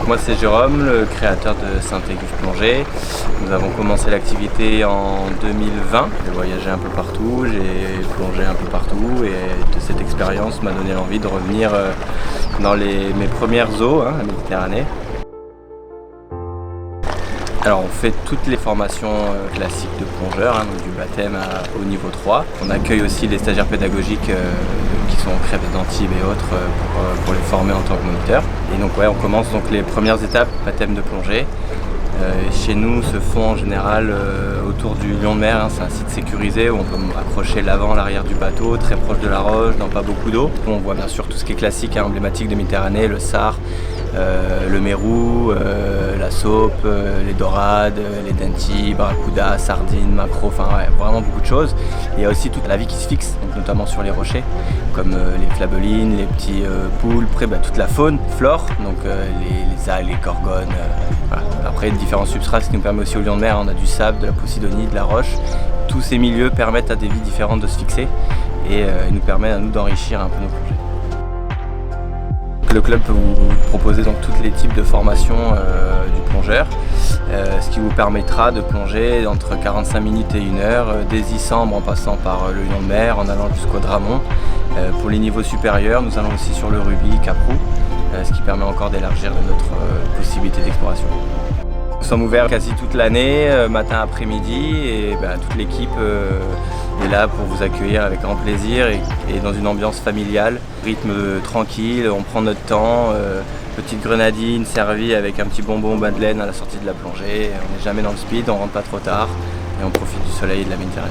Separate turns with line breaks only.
Moi c'est Jérôme, le créateur de Saint-Éguf Plongée. Nous avons commencé l'activité en 2020. J'ai voyagé un peu partout, j'ai plongé un peu partout et de cette expérience m'a donné l'envie de revenir dans mes premières eaux, la Méditerranée. Alors on fait toutes les formations classiques de plongeurs, donc du baptême au niveau 3. On accueille aussi les stagiaires pédagogiques qui sont en crève d'Antibes et autres pour les former en tant que moniteurs. Et donc on commence donc les premières étapes baptême de plongée. Chez nous se font en général autour du Lion de Mer, c'est un site sécurisé où on peut accrocher l'avant, l'arrière du bateau, très proche de la roche, dans pas beaucoup d'eau. On voit bien sûr tout ce qui est classique, emblématique de Méditerranée, le sard, le mérou, la saupe, les dorades, les dentis, barracuda, sardines, maquereaux, vraiment beaucoup de choses. Il y a aussi toute la vie qui se fixe, donc notamment sur les rochers, comme les flabellines, les petits poulpes, toute la faune, flore, donc les algues, les gorgones. Voilà. Après, différents substrats, ce qui nous permet aussi au Lion de Mer, on a du sable, de la posidonie, de la roche. Tous ces milieux permettent à des vies différentes de se fixer et nous permettent à nous d'enrichir un peu nos plongées. Le club peut vous proposer donc tous les types de formations du plongeur, ce qui vous permettra de plonger entre 45 minutes et 1 heure, des Issambres en passant par le Lion de Mer, en allant jusqu'au Dramont. Pour les niveaux supérieurs, nous allons aussi sur le Rubis, Caprou, ce qui permet encore d'élargir notre possibilité d'exploration. Nous sommes ouverts quasi toute l'année, matin, après-midi, et toute l'équipe est là pour vous accueillir avec grand plaisir et dans une ambiance familiale, rythme tranquille, on prend notre temps, petite grenadine servie avec un petit bonbon madeleine à la sortie de la plongée, on n'est jamais dans le speed, on rentre pas trop tard et on profite du soleil et de la Méditerranée.